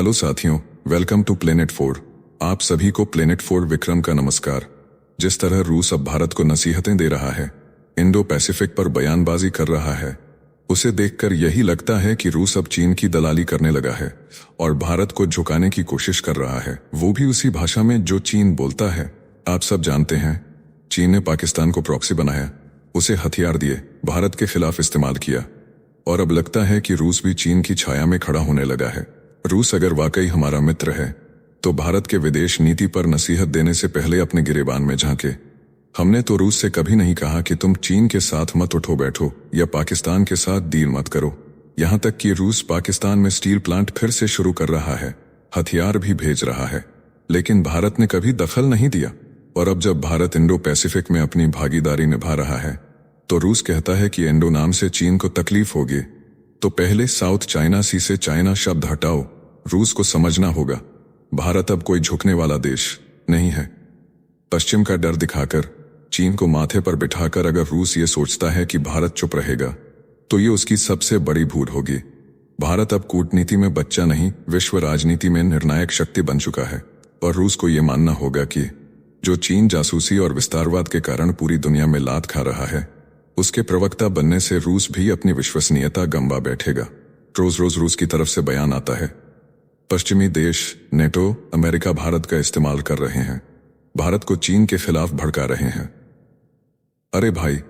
Hello साथियों, welcome to planet 4। आप सभी को प्लेनेट 4 विक्रम का नमस्कार। जिस तरह रूस अब भारत को नसीहतें दे रहा है, इंडो पैसिफिक पर बयानबाजी कर रहा है, उसे देखकर यही लगता है कि रूस अब चीन की दलाली करने लगा है और भारत को झुकाने की कोशिश कर रहा है, वो भी उसी भाषा में जो चीन बोलता है। आप सब जानते हैं, चीन ने पाकिस्तान को प्रॉक्सी बनाया, उसे हथियार दिए, भारत के खिलाफ इस्तेमाल किया और अब लगता है कि रूस भी चीन की छाया में खड़ा होने लगा है। रूस अगर वाकई हमारा मित्र है तो भारत के विदेश नीति पर नसीहत देने से पहले अपने गिरेबान में झांके। हमने तो रूस से कभी नहीं कहा कि तुम चीन के साथ मत उठो बैठो या पाकिस्तान के साथ डील मत करो। यहां तक कि रूस पाकिस्तान में स्टील प्लांट फिर से शुरू कर रहा है, हथियार भी भेज रहा है, लेकिन भारत ने कभी दखल नहीं दिया। और अब जब भारत इंडो पैसिफिक में अपनी भागीदारी निभा रहा है तो रूस कहता है कि इंडो नाम से चीन को तकलीफ होगी, तो पहले साउथ चाइना सी से चाइना शब्द हटाओ। रूस को समझना होगा, भारत अब कोई झुकने वाला देश नहीं है। पश्चिम का डर दिखाकर, चीन को माथे पर बिठाकर अगर रूस ये सोचता है कि भारत चुप रहेगा तो ये उसकी सबसे बड़ी भूल होगी। भारत अब कूटनीति में बच्चा नहीं, विश्व राजनीति में निर्णायक शक्ति बन चुका है और रूस को ये मानना होगा कि जो चीन जासूसी और विस्तारवाद के कारण पूरी दुनिया में लात खा रहा है, उसके प्रवक्ता बनने से रूस भी अपनी विश्वसनीयता गंवा बैठेगा। रोज रोज रूस की तरफ से बयान आता है, पश्चिमी देश, नेटो, अमेरिका भारत का इस्तेमाल कर रहे हैं, भारत को चीन के खिलाफ भड़का रहे हैं। अरे भाई,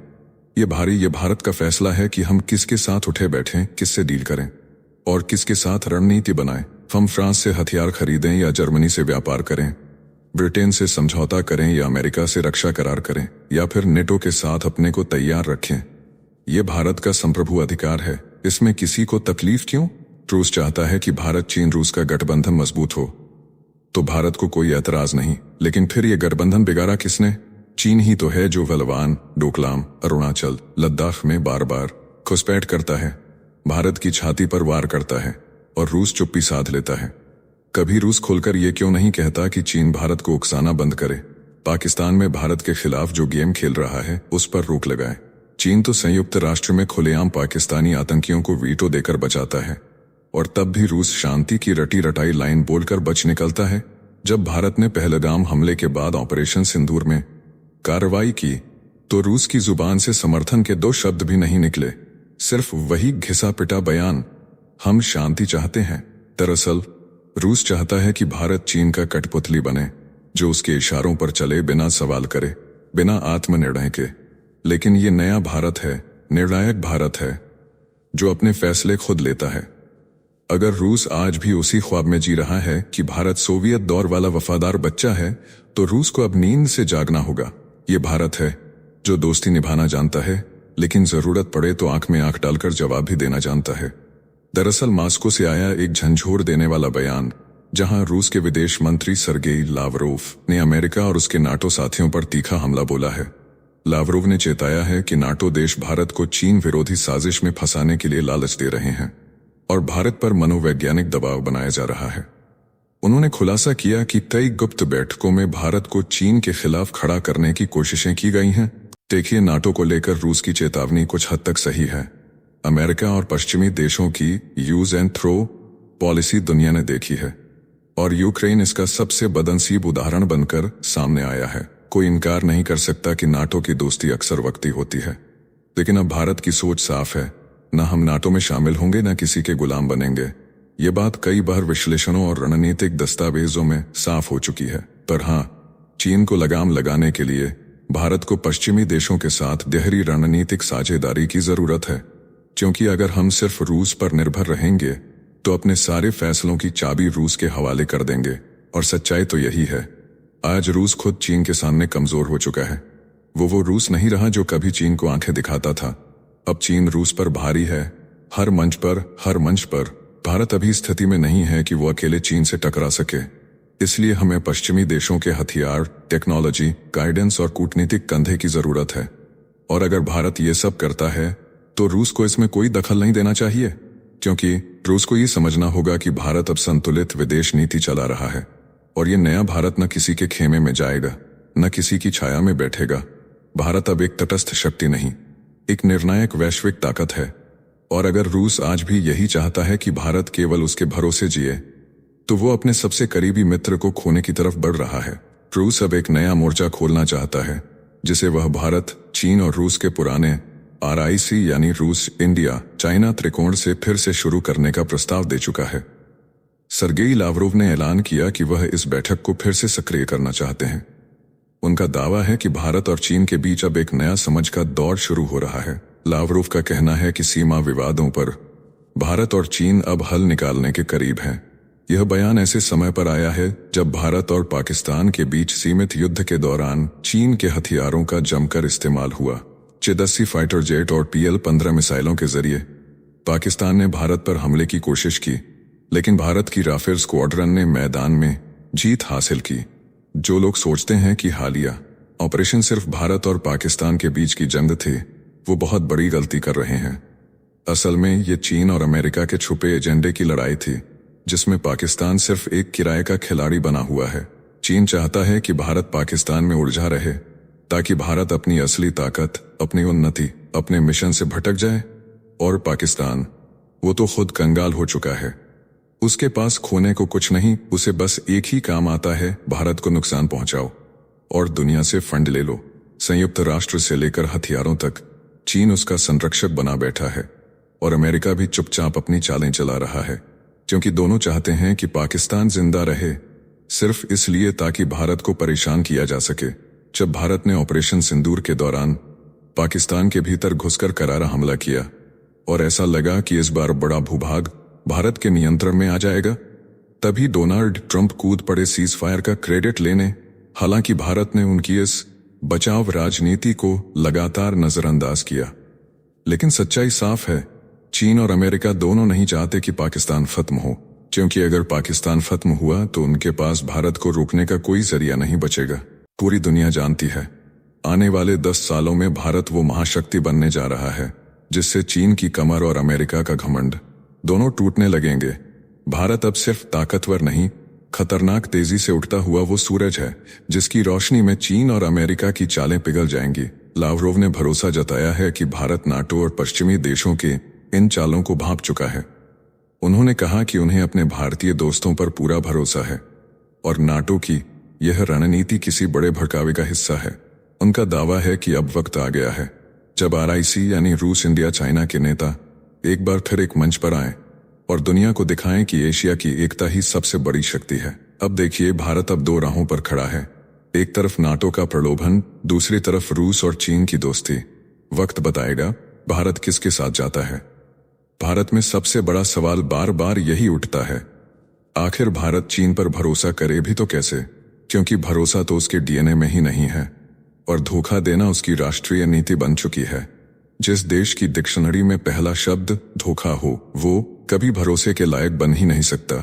ये भारत का फैसला है कि हम किसके साथ उठे बैठें, किससे डील करें और किसके साथ रणनीति बनाएं। हम फ्रांस से हथियार खरीदें या जर्मनी से व्यापार करें, ब्रिटेन से समझौता करें या अमेरिका से रक्षा करार करें या फिर नेटो के साथ अपने को तैयार रखें। यह भारत का संप्रभु अधिकार है, इसमें किसी को तकलीफ क्यों? रूस चाहता है कि भारत चीन रूस का गठबंधन मजबूत हो, तो भारत को कोई ऐतराज नहीं, लेकिन फिर यह गठबंधन बिगाड़ा किसने? चीन ही तो है जो गलवान, डोकलाम, अरुणाचल, लद्दाख में बार बार घुसपैठ करता है, भारत की छाती पर वार करता है और रूस चुप्पी साध लेता है। कभी रूस खुलकर ये क्यों नहीं कहता कि चीन भारत को उकसाना बंद करे, पाकिस्तान में भारत के खिलाफ जो गेम खेल रहा है उस पर रोक लगाए। चीन तो संयुक्त राष्ट्र में खुलेआम पाकिस्तानी आतंकियों को वीटो देकर बचाता है और तब भी रूस शांति की रटी रटाई लाइन बोलकर बच निकलता है। जब भारत ने पहलगाम हमले के बाद ऑपरेशन सिंदूर में कार्रवाई की तो रूस की जुबान से समर्थन के दो शब्द भी नहीं निकले, सिर्फ वही घिसा पिटा बयान, हम शांति चाहते हैं। दरअसल रूस चाहता है कि भारत चीन का कठपुतली बने, जो उसके इशारों पर चले, बिना सवाल करे, बिना आत्मनिर्णय के। लेकिन ये नया भारत है, निर्णायक भारत है, जो अपने फैसले खुद लेता है। अगर रूस आज भी उसी ख्वाब में जी रहा है कि भारत सोवियत दौर वाला वफादार बच्चा है, तो रूस को अब नींद से जागना होगा। ये भारत है जो दोस्ती निभाना जानता है, लेकिन जरूरत पड़े तो आंख में आंख डालकर जवाब भी देना जानता है। दरअसल मास्को से आया एक झंझोर देने वाला बयान, जहां रूस के विदेश मंत्री सर्गेई लावरोव ने अमेरिका और उसके नाटो साथियों पर तीखा हमला बोला है। लावरोव ने चेताया है कि नाटो देश भारत को चीन विरोधी साजिश में फंसाने के लिए लालच दे रहे हैं और भारत पर मनोवैज्ञानिक दबाव बनाया जा रहा है। उन्होंने खुलासा किया कि कई गुप्त बैठकों में भारत को चीन के खिलाफ खड़ा करने की कोशिशें की गई हैं। देखिए, नाटो को लेकर रूस की चेतावनी कुछ हद तक सही है। अमेरिका और पश्चिमी देशों की यूज एंड थ्रो पॉलिसी दुनिया ने देखी है और यूक्रेन इसका सबसे बदनसीब उदाहरण बनकर सामने आया है। कोई इनकार नहीं कर सकता कि नाटो की दोस्ती अक्सर वक्ती होती है, लेकिन अब भारत की सोच साफ है, न हम नाटो में शामिल होंगे न किसी के गुलाम बनेंगे। ये बात कई बार विश्लेषणों और रणनीतिक दस्तावेजों में साफ हो चुकी है। पर हाँ, चीन को लगाम लगाने के लिए भारत को पश्चिमी देशों के साथ गहरी रणनीतिक साझेदारी की जरूरत है, क्योंकि अगर हम सिर्फ रूस पर निर्भर रहेंगे तो अपने सारे फैसलों की चाबी रूस के हवाले कर देंगे। और सच्चाई तो यही है, आज रूस खुद चीन के सामने कमजोर हो चुका है। वो रूस नहीं रहा जो कभी चीन को आंखें दिखाता था। अब चीन रूस पर भारी है, हर मंच पर। भारत अभी स्थिति में नहीं है कि वो अकेले चीन से टकरा सके। इसलिए हमें पश्चिमी देशों के हथियार, टेक्नोलॉजी, गाइडेंस और कूटनीतिक कंधे की जरूरत है। और अगर भारत ये सब करता है तो रूस को इसमें कोई दखल नहीं देना चाहिए, क्योंकि रूस को ये समझना होगा कि भारत अब संतुलित विदेश नीति चला रहा है और ये नया भारत न किसी के खेमे में जाएगा, न किसी की छाया में बैठेगा। भारत अब एक तटस्थ शक्ति नहीं, एक निर्णायक वैश्विक ताकत है। और अगर रूस आज भी यही चाहता है कि भारत केवल उसके भरोसे जिए, तो वो अपने सबसे करीबी मित्र को खोने की तरफ बढ़ रहा है। रूस अब एक नया मोर्चा खोलना चाहता है, जिसे वह भारत, चीन और रूस के पुराने RIC यानी रूस, इंडिया, चाइना त्रिकोण से फिर से शुरू करने का प्रस्ताव दे चुका है। सर्गेई लावरोव ने ऐलान किया कि वह इस बैठक को फिर से सक्रिय करना चाहते हैं। उनका दावा है कि भारत और चीन के बीच अब एक नया समझ का दौर शुरू हो रहा है। लावरोव का कहना है कि सीमा विवादों पर भारत और चीन अब हल निकालने के करीब हैं। यह बयान ऐसे समय पर आया है जब भारत और पाकिस्तान के बीच सीमित युद्ध के दौरान चीन के हथियारों का जमकर इस्तेमाल हुआ। चे-80 फाइटर जेट और PL-15 मिसाइलों के जरिए पाकिस्तान ने भारत पर हमले की कोशिश की, लेकिन भारत की राफेल स्क्वाड्रन ने मैदान में जीत हासिल की। जो लोग सोचते हैं कि हालिया ऑपरेशन सिर्फ भारत और पाकिस्तान के बीच की जंग थी, वो बहुत बड़ी गलती कर रहे हैं। असल में ये चीन और अमेरिका के छुपे एजेंडे की लड़ाई थी, जिसमें पाकिस्तान सिर्फ एक किराए का खिलाड़ी बना हुआ है। चीन चाहता है कि भारत पाकिस्तान में उलझा रहे, ताकि भारत अपनी असली ताकत, अपनी उन्नति, अपने मिशन से भटक जाए। और पाकिस्तान, वो तो खुद कंगाल हो चुका है। उसके पास खोने को कुछ नहीं, उसे बस एक ही काम आता है, भारत को नुकसान पहुंचाओ और दुनिया से फंड ले लो। संयुक्त राष्ट्र से लेकर हथियारों तक चीन उसका संरक्षक बना बैठा है, और अमेरिका भी चुपचाप अपनी चालें चला रहा है, क्योंकि दोनों चाहते हैं कि पाकिस्तान जिंदा रहे, सिर्फ इसलिए ताकि भारत को परेशान किया जा सके। जब भारत ने ऑपरेशन सिंदूर के दौरान पाकिस्तान के भीतर घुसकर करारा हमला किया और ऐसा लगा कि इस बार बड़ा भूभाग भारत के नियंत्रण में आ जाएगा, तभी डोनाल्ड ट्रंप कूद पड़े सीज फायर का क्रेडिट लेने। हालांकि भारत ने उनकी इस बचाव राजनीति को लगातार नजरअंदाज किया, लेकिन सच्चाई साफ है, चीन और अमेरिका दोनों नहीं चाहते कि पाकिस्तान खत्म हो, क्योंकि अगर पाकिस्तान खत्म हुआ तो उनके पास भारत को रोकने का कोई जरिया नहीं बचेगा। पूरी दुनिया जानती है, आने वाले 10 सालों में भारत वो महाशक्ति बनने जा रहा है जिससे चीन की कमर और अमेरिका का घमंड दोनों टूटने लगेंगे। भारत अब सिर्फ ताकतवर नहीं, खतरनाक तेजी से उठता हुआ वो सूरज है, जिसकी रोशनी में चीन और अमेरिका की चालें पिघल जाएंगी। लावरोव ने भरोसा जताया है कि भारत नाटो और पश्चिमी देशों के इन चालों को भांप चुका है। उन्होंने कहा कि उन्हें अपने भारतीय दोस्तों पर पूरा भरोसा है और नाटो की यह रणनीति किसी बड़े भड़कावे का हिस्सा है। उनका दावा है कि अब वक्त आ गया है जब RIC यानी रूस, इंडिया, चाइना के नेता एक बार फिर एक मंच पर आए और दुनिया को दिखाएं कि एशिया की एकता ही सबसे बड़ी शक्ति है। अब देखिए, भारत अब 2 राहों पर खड़ा है, एक तरफ नाटो का प्रलोभन, दूसरी तरफ रूस और चीन की दोस्ती। वक्त बताएगा भारत किसके साथ जाता है। भारत में सबसे बड़ा सवाल बार बार यही उठता है, आखिर भारत चीन पर भरोसा करे भी तो कैसे, क्योंकि भरोसा तो उसके DNA में ही नहीं है और धोखा देना उसकी राष्ट्रीय नीति बन चुकी है। जिस देश की डिक्शनरी में पहला शब्द धोखा हो, वो कभी भरोसे के लायक बन ही नहीं सकता।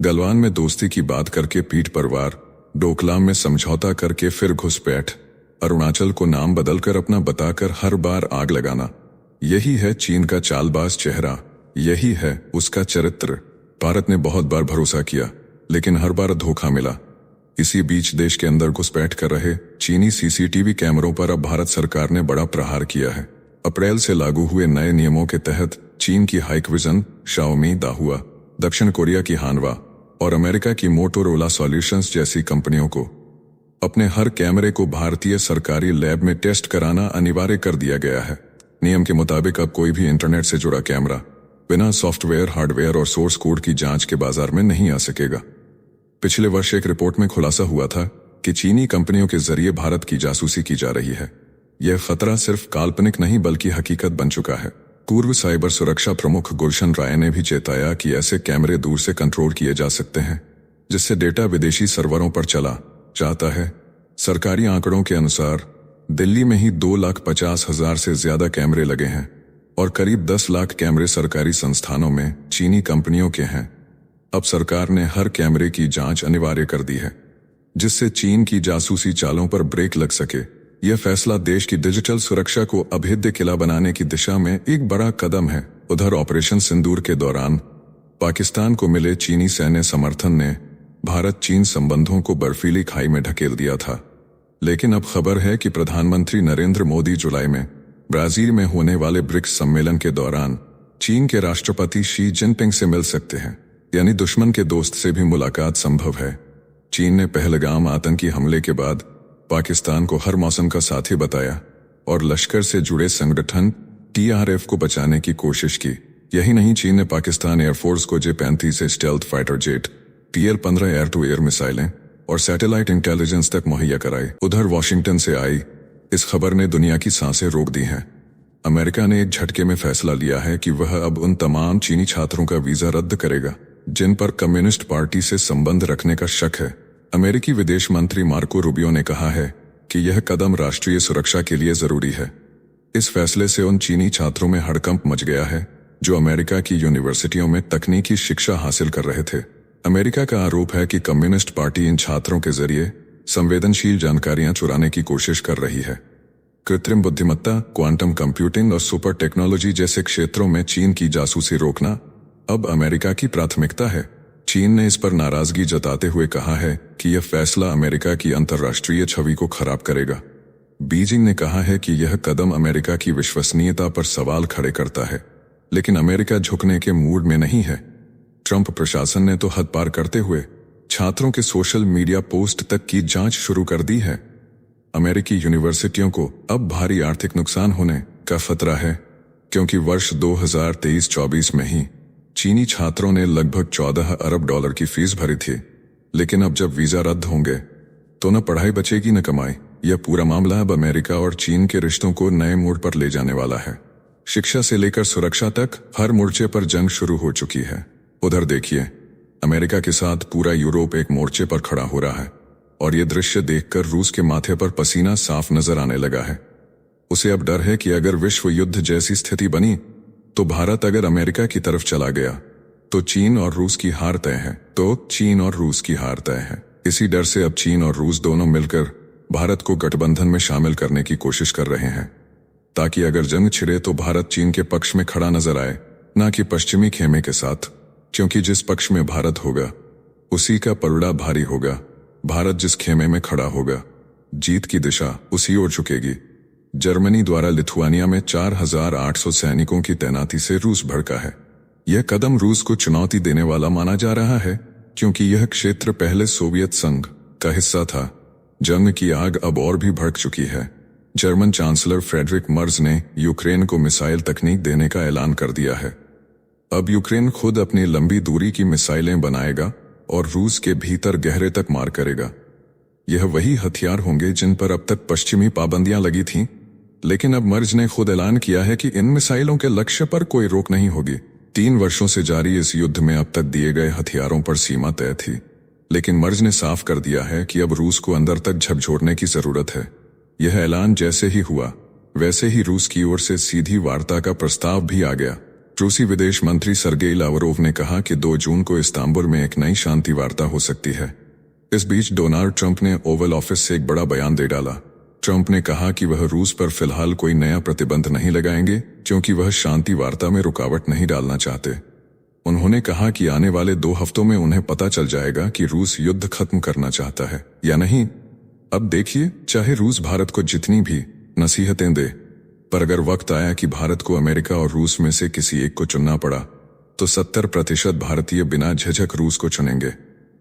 गलवान में दोस्ती की बात करके पीठ पर वार, डोकलाम में समझौता करके फिर घुसपैठ, अरुणाचल को नाम बदलकर अपना बताकर हर बार आग लगाना, यही है चीन का चालबाज चेहरा, यही है उसका चरित्र। भारत ने बहुत बार भरोसा किया, लेकिन हर बार धोखा मिला। इसी बीच देश के अंदर घुसपैठ कर रहे चीनी CCTV कैमरों पर अब भारत सरकार ने बड़ा प्रहार किया है। अप्रैल से लागू हुए नए नियमों के तहत चीन की हाइकविजन, शाओमी, दाहुआ, दक्षिण कोरिया की हानवा और अमेरिका की मोटोरोला सॉल्यूशंस जैसी कंपनियों को अपने हर कैमरे को भारतीय सरकारी लैब में टेस्ट कराना अनिवार्य कर दिया गया है। नियम के मुताबिक अब कोई भी इंटरनेट से जुड़ा कैमरा बिना सॉफ्टवेयर, हार्डवेयर और सोर्स कोड की जांच के बाजार में नहीं आ सकेगा। पिछले वर्ष एक रिपोर्ट में खुलासा हुआ था कि चीनी कंपनियों के जरिए भारत की जासूसी की जा रही है। यह खतरा सिर्फ काल्पनिक नहीं बल्कि हकीकत बन चुका है। पूर्व साइबर सुरक्षा प्रमुख गुलशन राय ने भी चेताया कि ऐसे कैमरे दूर से कंट्रोल किए जा सकते हैं, जिससे डेटा विदेशी सर्वरों पर चला जाता है। सरकारी आंकड़ों के अनुसार दिल्ली में ही 2,50,000 से ज्यादा कैमरे लगे हैं और करीब 10 लाख कैमरे सरकारी संस्थानों में चीनी कंपनियों के हैं। अब सरकार ने हर कैमरे की जांच अनिवार्य कर दी है, जिससे चीन की जासूसी चालों पर ब्रेक लग सके। यह फैसला देश की डिजिटल सुरक्षा को अभेद्य किला बनाने की दिशा में एक बड़ा कदम है। उधर ऑपरेशन सिंदूर के दौरान पाकिस्तान को मिले चीनी सैन्य समर्थन ने भारत चीन संबंधों को बर्फीली खाई में ढकेल दिया था। लेकिन अब खबर है कि प्रधानमंत्री नरेंद्र मोदी जुलाई में ब्राजील में होने वाले ब्रिक्स सम्मेलन के दौरान चीन के राष्ट्रपति शी जिनपिंग से मिल सकते हैं। यानी दुश्मन के दोस्त से भी मुलाकात संभव है। चीन ने पहलगाम आतंकी हमले के बाद पाकिस्तान को हर मौसम का साथी बताया और लश्कर से जुड़े संगठन TRF को बचाने की कोशिश की। यही नहीं, चीन ने पाकिस्तान एयरफोर्स को J-35 stealth fighter jet, TL-15 air to air मिसाइलें और सैटेलाइट इंटेलिजेंस तक मुहैया कराई। उधर वॉशिंगटन से आई इस खबर ने दुनिया की सांसें रोक दी हैं। अमेरिका ने एक झटके में फैसला लिया है कि वह अब उन तमाम चीनी छात्रों का वीजा रद्द करेगा जिन पर कम्युनिस्ट पार्टी से संबंध रखने का शक है। अमेरिकी विदेश मंत्री मार्को रूबियो ने कहा है कि यह कदम राष्ट्रीय सुरक्षा के लिए जरूरी है। इस फैसले से उन चीनी छात्रों में हड़कंप मच गया है जो अमेरिका की यूनिवर्सिटियों में तकनीकी शिक्षा हासिल कर रहे थे। अमेरिका का आरोप है कि कम्युनिस्ट पार्टी इन छात्रों के जरिए संवेदनशील जानकारियां चुराने की कोशिश कर रही है। कृत्रिम बुद्धिमत्ता, क्वांटम कंप्यूटिंग और सुपर टेक्नोलॉजी जैसे क्षेत्रों में चीन की जासूसी रोकना अब अमेरिका की प्राथमिकता है। चीन ने इस पर नाराजगी जताते हुए कहा है कि यह फैसला अमेरिका की अंतर्राष्ट्रीय छवि को खराब करेगा। बीजिंग ने कहा है कि यह कदम अमेरिका की विश्वसनीयता पर सवाल खड़े करता है, लेकिन अमेरिका झुकने के मूड में नहीं है। ट्रंप प्रशासन ने तो हद पार करते हुए छात्रों के सोशल मीडिया पोस्ट तक की जांच शुरू कर दी है। अमेरिकी यूनिवर्सिटियों को अब भारी आर्थिक नुकसान होने का खतरा है, क्योंकि वर्ष 2023-24 में ही चीनी छात्रों ने लगभग $14 अरब की फीस भरी थी। लेकिन अब जब वीजा रद्द होंगे तो न पढ़ाई बचेगी न कमाई। यह पूरा मामला अब अमेरिका और चीन के रिश्तों को नए मोड़ पर ले जाने वाला है। शिक्षा से लेकर सुरक्षा तक हर मोर्चे पर जंग शुरू हो चुकी है। उधर देखिए, अमेरिका के साथ पूरा यूरोप एक मोर्चे पर खड़ा हो रहा है और ये दृश्य देखकर रूस के माथे पर पसीना साफ नजर आने लगा है। उसे अब डर है कि अगर विश्व युद्ध जैसी स्थिति बनी तो भारत अगर अमेरिका की तरफ चला गया तो चीन और रूस की हार तय है। इसी डर से अब चीन और रूस दोनों मिलकर भारत को गठबंधन में शामिल करने की कोशिश कर रहे हैं, ताकि अगर जंग छिड़े तो भारत चीन के पक्ष में खड़ा नजर आए, न कि पश्चिमी खेमे के साथ। क्योंकि जिस पक्ष में भारत होगा उसी का पलड़ा भारी होगा। भारत जिस खेमे में खड़ा होगा जीत की दिशा उसी ओर झुकेगी। जर्मनी द्वारा लिथुआनिया में 4800 सैनिकों की तैनाती से रूस भड़का है। यह कदम रूस को चुनौती देने वाला माना जा रहा है, क्योंकि यह क्षेत्र पहले सोवियत संघ का हिस्सा था। जंग की आग अब और भी भड़क चुकी है। जर्मन चांसलर फ्रेडरिक मर्ज ने यूक्रेन को मिसाइल तकनीक देने का ऐलान कर दिया है। अब यूक्रेन खुद अपनी लंबी दूरी की मिसाइलें बनाएगा और रूस के भीतर गहरे तक मार करेगा। यह वही हथियार होंगे जिन पर अब तक पश्चिमी पाबंदियां लगी थीं, लेकिन अब मर्ज ने खुद ऐलान किया है कि इन मिसाइलों के लक्ष्य पर कोई रोक नहीं होगी। 3 वर्षों से जारी इस युद्ध में अब तक दिए गए हथियारों पर सीमा तय थी, लेकिन मर्ज ने साफ कर दिया है कि अब रूस को अंदर तक झकझोरने की जरूरत है। यह ऐलान जैसे ही हुआ वैसे ही रूस की ओर से सीधी वार्ता का प्रस्ताव भी आ गया। रूसी विदेश मंत्री सर्गेई लावरोव ने कहा कि 2 जून को इस्तांबुल में एक नई शांति वार्ता हो सकती है। इस बीच डोनाल्ड ट्रंप ने ओवल ऑफिस से एक बड़ा बयान दे डाला। ट्रंप ने कहा कि वह रूस पर फिलहाल कोई नया प्रतिबंध नहीं लगाएंगे, क्योंकि वह शांति वार्ता में रुकावट नहीं डालना चाहते। उन्होंने कहा कि आने वाले 2 हफ्तों में उन्हें पता चल जाएगा कि रूस युद्ध खत्म करना चाहता है या नहीं। अब देखिए, चाहे रूस भारत को जितनी भी नसीहतें दे, पर अगर वक्त आया कि भारत को अमेरिका और रूस में से किसी एक को चुनना पड़ा तो 70% भारतीय बिना झिझक रूस को चुनेंगे।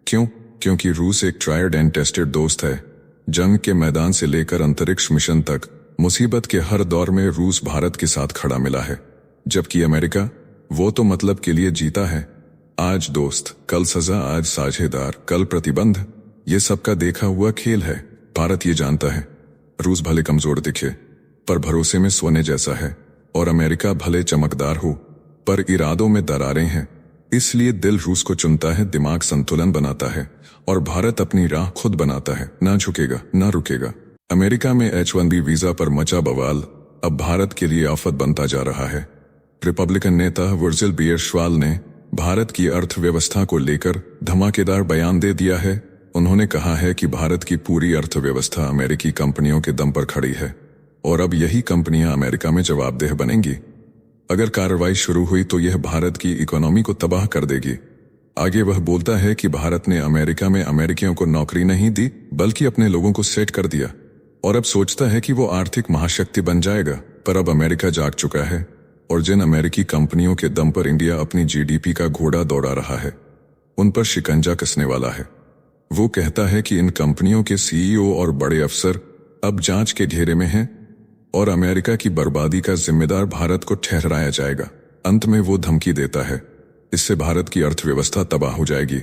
क्यों? क्योंकि रूस एक ट्रायड एंड टेस्टेड दोस्त है। जंग के मैदान से लेकर अंतरिक्ष मिशन तक मुसीबत के हर दौर में रूस भारत के साथ खड़ा मिला है, जबकि अमेरिका वो तो मतलब के लिए जीता है। आज दोस्त, कल सजा, आज साझेदार, कल प्रतिबंध, ये सबका देखा हुआ खेल है। भारत ये जानता है रूस भले कमजोर दिखे पर भरोसे में सोने जैसा है, और अमेरिका भले चमकदार हो पर इरादों में दरारें हैं। इसलिए दिल रूस को चुनता है, दिमाग संतुलन बनाता है और भारत अपनी राह खुद बनाता है। ना झुकेगा, ना रुकेगा। अमेरिका में H-1B वीजा पर मचा बवाल अब भारत के लिए आफत बनता जा रहा है। रिपब्लिकन नेता वर्जिल बियरशवाल ने भारत की अर्थव्यवस्था को लेकर धमाकेदार बयान दे दिया है। उन्होंने कहा है कि भारत की पूरी अर्थव्यवस्था अमेरिकी कंपनियों के दम पर खड़ी है और अब यही कंपनियां अमेरिका में जवाबदेह बनेंगी। अगर कार्रवाई शुरू हुई तो यह भारत की इकोनॉमी को तबाह कर देगी। आगे वह बोलता है कि भारत ने अमेरिका में अमेरिकियों को नौकरी नहीं दी, बल्कि अपने लोगों को सेट कर दिया और अब सोचता है कि वो आर्थिक महाशक्ति बन जाएगा। पर अब अमेरिका जाग चुका है और जिन अमेरिकी कंपनियों के दम पर इंडिया अपनी GDP का घोड़ा दौड़ा रहा है, उन पर शिकंजा कसने वाला है। वो कहता है कि इन कंपनियों के सीईओ और बड़े अफसर अब जांच के घेरे में हैं और अमेरिका की बर्बादी का जिम्मेदार भारत को ठहराया जाएगा। अंत में वो धमकी देता है, इससे भारत की अर्थव्यवस्था तबाह हो जाएगी।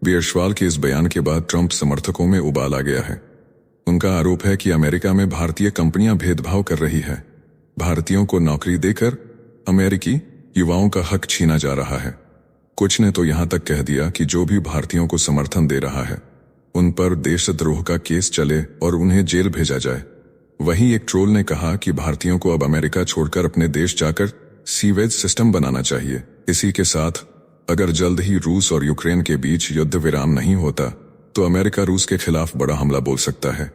बियर्शवाल के इस बयान के बाद ट्रंप समर्थकों में उबाल आ गया है। उनका आरोप है कि अमेरिका में भारतीय कंपनियां भेदभाव कर रही है। भारतीयों को नौकरी देकर अमेरिकी युवाओं का हक छीना जा रहा है। कुछ ने तो यहां तक कह दिया कि जो भी भारतीयों को समर्थन दे रहा है उन पर देशद्रोह का केस चले और उन्हें जेल भेजा जाए। वहीं एक ट्रोल ने कहा कि भारतीयों को अब अमेरिका छोड़कर अपने देश जाकर सीवेज सिस्टम बनाना चाहिए। इसी के साथ अगर जल्द ही रूस और यूक्रेन के बीच युद्ध विराम नहीं होता तो अमेरिका रूस के खिलाफ बड़ा हमला बोल सकता है।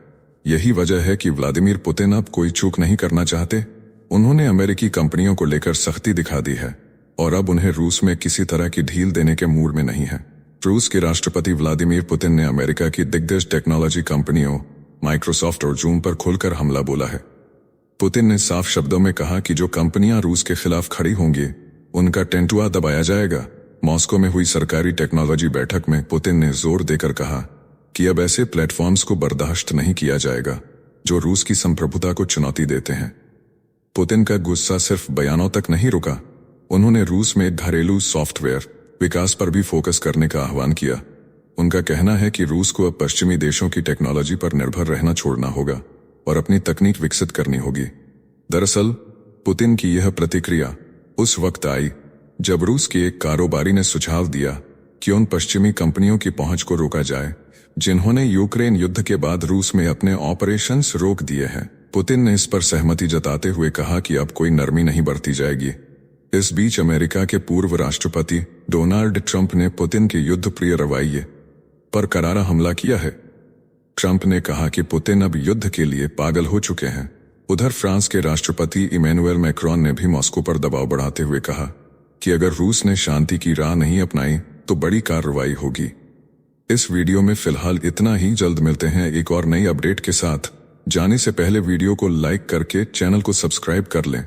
यही वजह है कि व्लादिमीर पुतिन अब कोई चूक नहीं करना चाहते। उन्होंने अमेरिकी कंपनियों को लेकर सख्ती दिखा दी है और अब उन्हें रूस में किसी तरह की ढील देने के मूड में नहीं है। रूस के राष्ट्रपति व्लादिमीर पुतिन ने अमेरिका की दिग्गज टेक्नोलॉजी कंपनियों माइक्रोसॉफ्ट और जूम पर खुलकर हमला बोला है। पुतिन ने साफ शब्दों में कहा कि जो कंपनियां रूस के खिलाफ खड़ी होंगी उनका टेंटुआ दबाया जाएगा। मॉस्को में हुई सरकारी टेक्नोलॉजी बैठक में पुतिन ने जोर देकर कहा कि अब ऐसे प्लेटफॉर्म्स को बर्दाश्त नहीं किया जाएगा जो रूस की संप्रभुता को चुनौती देते हैं। पुतिन का गुस्सा सिर्फ बयानों तक नहीं रुका। उन्होंने रूस में घरेलू सॉफ्टवेयर विकास पर भी फोकस करने का आह्वान किया। उनका कहना है कि रूस को अब पश्चिमी देशों की टेक्नोलॉजी पर निर्भर रहना छोड़ना होगा और अपनी तकनीक विकसित करनी होगी। दरअसल पुतिन की यह प्रतिक्रिया उस वक्त आई जब रूस के एक कारोबारी ने सुझाव दिया कि उन पश्चिमी कंपनियों की पहुंच को रोका जाए जिन्होंने यूक्रेन युद्ध के बाद रूस में अपने ऑपरेशंस रोक दिए हैं। पुतिन ने इस पर सहमति जताते हुए कहा कि अब कोई नरमी नहीं बरती जाएगी। इस बीच अमेरिका के पूर्व राष्ट्रपति डोनाल्ड ट्रंप ने पुतिन के युद्ध प्रिय रवैये पर करारा हमला किया है। ट्रंप ने कहा कि पुतिन अब युद्ध के लिए पागल हो चुके हैं। उधर फ्रांस के राष्ट्रपति इमैनुअल मैक्रोन ने भी मॉस्को पर दबाव बढ़ाते हुए कहा कि अगर रूस ने शांति की राह नहीं अपनाई तो बड़ी कार्रवाई होगी। इस वीडियो में फिलहाल इतना ही। जल्द मिलते हैं एक और नई अपडेट के साथ। जाने से पहले वीडियो को लाइक करके चैनल को सब्सक्राइब कर लें।